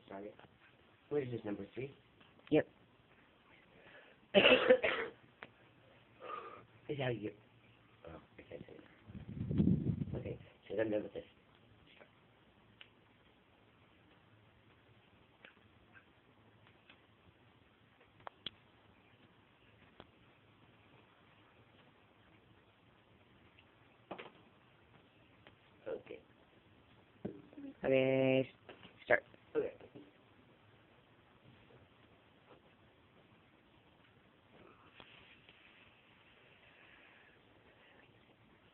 started. What is this, number 3? Yep. Is that you? Oh, I can't say that. Okay, so I'm done with this. Okay. Okay, start. Okay.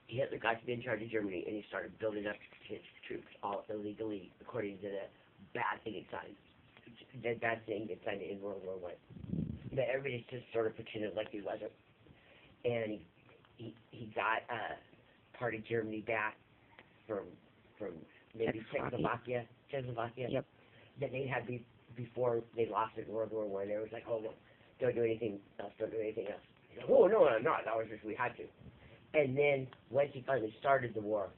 Hitler got to be in charge of Germany, and he started building up his troops all illegally, according to the bad thing he signed. The bad thing he signed in World War I. But everybody just sort of pretended like he wasn't. And he got part of Germany back from maybe Czechoslovakia. Yep. That they had before they lost it in World War I. They was like, oh, well, don't do anything else. Don't do anything else. Like, oh, no, I'm not. That was just we had to. And then once he finally started the war,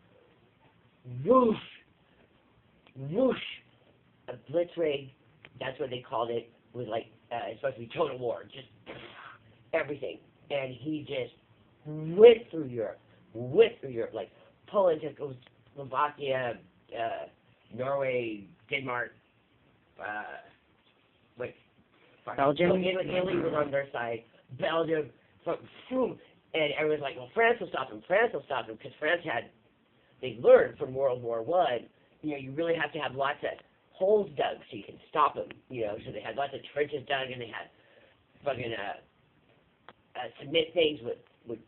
whoosh, whoosh, a blitzkrieg, that's what they called it, was like, it's supposed to be total war, just everything. And he just went through Europe, like Poland, Czechoslovakia, Norway, Denmark, Belgium. So Italy was on their side, Belgium, boom. And everyone's like, well, France will stop him, because France they learned from World War I, you really have to have lots of holes dug so you can stop them, so they had lots of trenches dug, and they had fucking, cement things with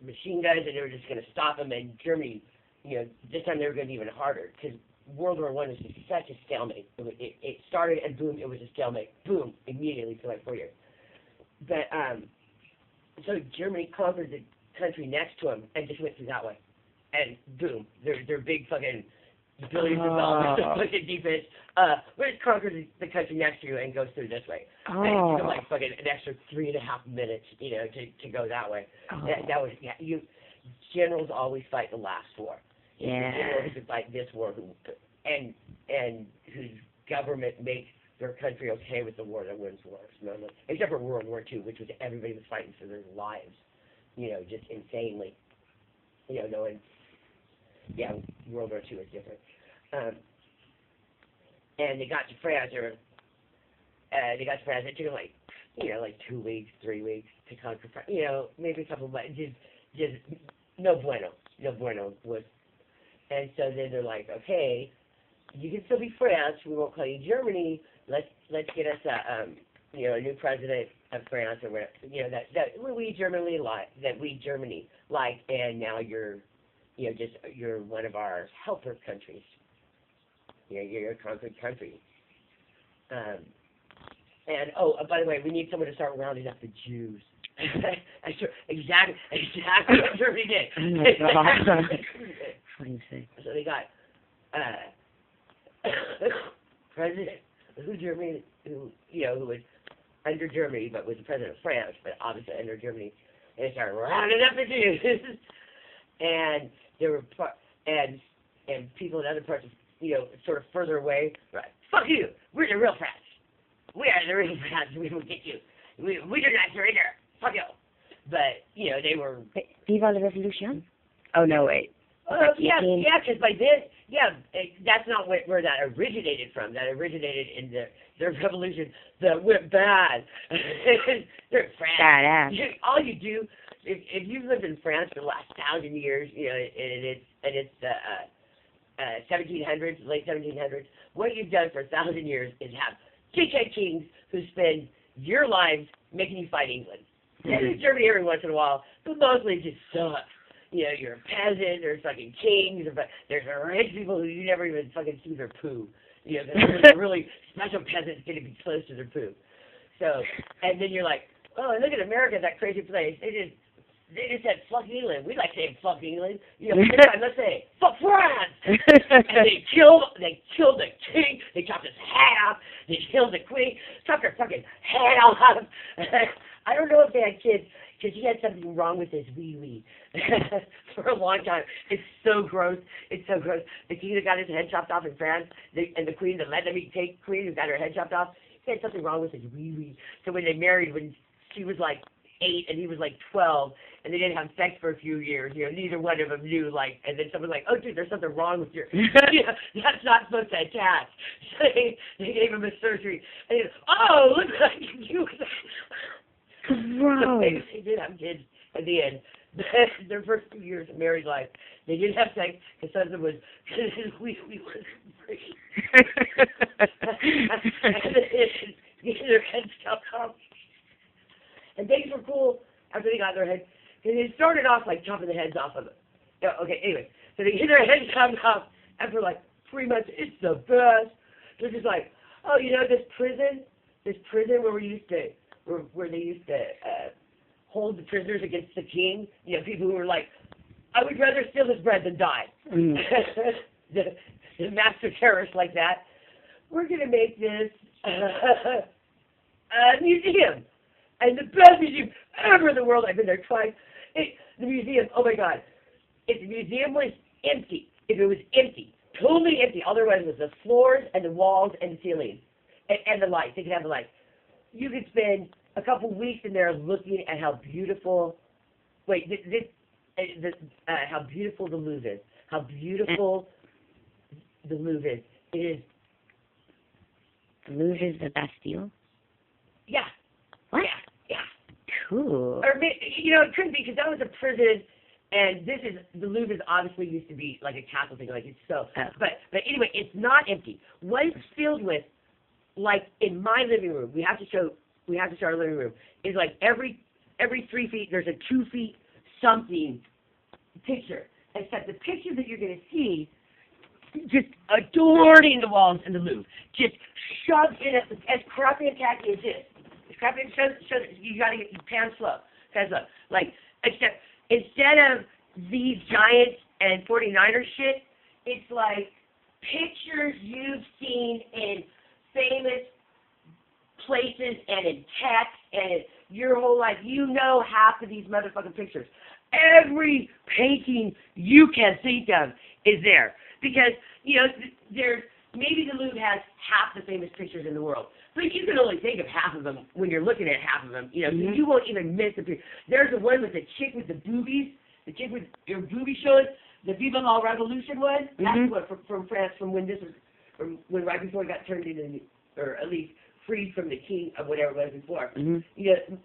machine guns, and they were just going to stop them, and Germany, this time they were going to be even harder, because World War I was just such a stalemate. It started, and boom, it was a stalemate. Boom, immediately for like 4 years. But, so Germany conquered the country next to them and just went through that way. And boom, their big fucking billions of dollars of fucking defense, we just conquered the country next to you and goes through this way. And it took them like fucking an extra 3.5 minutes, to go that way. That was, generals always fight the last war. Yeah. Generals who fight this war, and whose government makes their country okay with the war that wins wars, except for World War II, which was everybody was fighting for their lives, just insanely, knowing, World War II is different. And they got to France, it took them like 2 weeks, 3 weeks to conquer France, maybe a couple of months, just no bueno was, and so then they're like, okay, you can still be France, we won't call you Germany, let's get us a new president of France, or whatever, that we Germany like, and now you're one of our helper countries. You're a conquered country. And by the way, we need someone to start rounding up the Jews. Exactly what Germany did. What do you say? So they got president who was under Germany, but was the president of France, but obviously under Germany, and they started rounding up the Jews. And there were and people in other parts of sort of further away, right? Fuck you! We're the real France. We are the real France. We will get you. We do not surrender. Fuck you. But they were. Viva la Revolution. Oh no, wait. Because by then, that's not where that originated from. That originated in the revolution that went bad. They're France. Badass. All you do, if you've lived in France for the last 1,000 years, and it's 1700s, late 1700s, what you've done for 1,000 years is have kings who spend your lives making you fight England. And Germany every once in a while, but mostly just sucks. You're a peasant, there's fucking kings, but there's rich people who you never even fucking see their poo. There's really special peasants getting to be close to their poo. So, and then you're like, oh, look at America, that crazy place. They just said, fuck England. We like saying fuck England. Next time, let's say, fuck France. And they killed the king. They chopped his head off. They killed the queen. Chopped her fucking head off. I don't know if they had kids, because he had something wrong with his wee-wee. for a long time. It's so gross. It's so gross. The king that got his head chopped off in France, and the queen that let them take queen who got her head chopped off, he had something wrong with his wee-wee. So when they married, when she was like 8 and he was like 12, and they didn't have sex for a few years, neither one of them knew, like, and then someone was like, oh, dude, there's something wrong with your, that's not supposed to attach. So they gave him a surgery. And he goes, oh, look like you. Gross. They did have kids at the end. Their first 2 years of married life, they didn't have sex. His husband was, his wee-wee was free. Their heads chopped off. And things were cool after they got their head. Because they started off like chopping the heads off of it. Yeah, okay, anyway. So they get their heads chopped off after like 3 months. It's the best. They're just like, oh, this prison where we used to, where they used to hold the prisoners against the king. People who were like, I would rather steal this bread than die. Mm. the master terrorists like that. We're going to make this a museum. And the best museum ever in the world. I've been there twice. The museum, oh my God. If the museum was empty, if it was empty, totally empty, all there was the floors and the walls and the ceilings and the lights. They could have the lights. You could spend a couple weeks in there looking at how beautiful, how beautiful the Louvre is. How beautiful the Louvre is. It is. The Louvre is the Bastille? Yeah. What? Yeah. Cool. Or, it couldn't be because that was a prison, and the Louvre is obviously used to be like a castle thing, like it's so. Oh. But anyway, it's not empty. What it's filled with, like in my living room, we have to show our living room, is like every 3 feet there's a 2 feet something picture. Except the picture that you're going to see just adorning the walls in the Louvre, just shoved in as crappy and tacky as this. It's crappy and so you got to get your pants slow. Like, except instead of these Giants and 49ers shit, it's like pictures you've seen in famous places and in text and in your whole life. Half of these motherfucking pictures. Every painting you can think of is there. Because, there's, maybe the Louvre has half the famous pictures in the world. But you can only think of half of them when you're looking at half of them. So you won't even miss a picture. There's the one with the chick with the boobies, the chick with your boobie showing, the Viva La Revolution one. That's the one from France, from when this was, when right before it got turned into, or at least freed from the king of whatever it was before.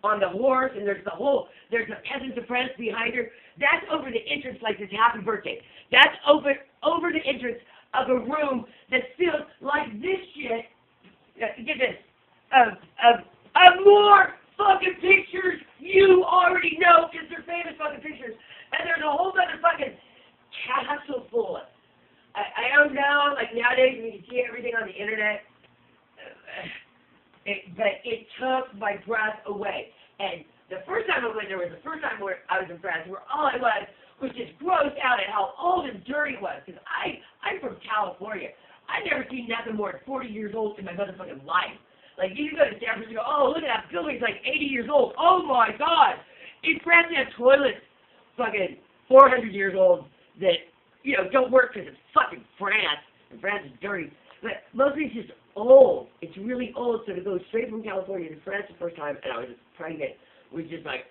On the horse, and there's the peasants of France behind her. That's over the entrance like this happy birthday. That's over the entrance of a room that's filled like this shit. Get this, of more fucking pictures you already know because they're famous fucking pictures. And there's a whole other fucking castle full of. I don't know, like nowadays you can see everything on the internet. But it took my breath away. And the first time I went there was the first time where I was in France, where all I was just grossed out at how old and dirty it was. Because I'm from California. I've never seen nothing more than 40 years old in my motherfucking life. Like, you can go to San Francisco, oh, look at that building, it's like 80 years old. Oh, my God. In France, they have toilets fucking 400 years old that, don't work because it's fucking France. And France is dirty. But mostly it's just old. It's really old. So to go straight from California to France the first time, and I was just pregnant, was just like,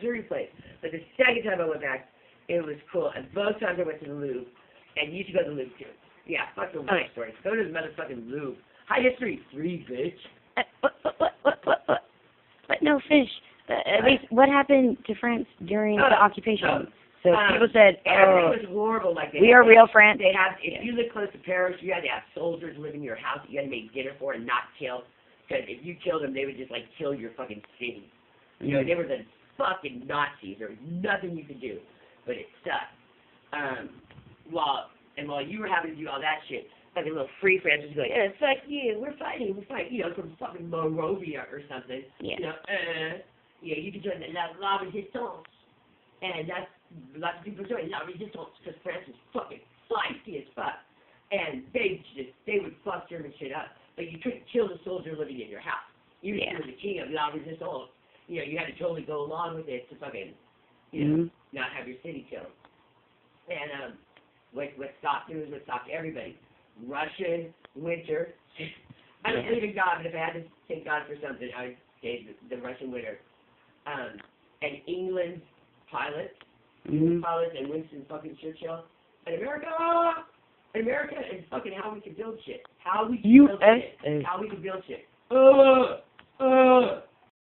dirty place. But the second time I went back, it was cool. And both times I went to the Louvre, and you should go to the Louvre too. Yeah, fuck the Louvre story. Go to the motherfucking Louvre. High history, free, bitch. What? No, fish. At least, what happened to France during the occupation? So people said, everything was horrible. Like we are real France. They have, if you live close to Paris, you had to have soldiers live in your house that you had to make dinner for and not kill. Because if you killed them, they would just like kill your fucking city. They were the fucking Nazis. There was nothing you could do, but it sucked. While you were having to do all that shit, fucking little free Francis going, fuck you, we're fighting, from fucking Monrovia or something. Yeah. You can join the La Resistance. And that's, lots of people join La Resistance because France is fucking feisty as fuck. And they would fuck German shit up. But you couldn't kill the soldier living in your house. You were the king of La Resistance. You had to totally go along with it to fucking, not have your city killed. And what stopped him is what stopped everybody. Russian winter. I don't believe in God, but if I had to thank God for something, I would say the Russian winter. And England pilots, pilots, and Winston fucking Churchill. And America is fucking how we can build shit. How we can build shit. How we can build shit.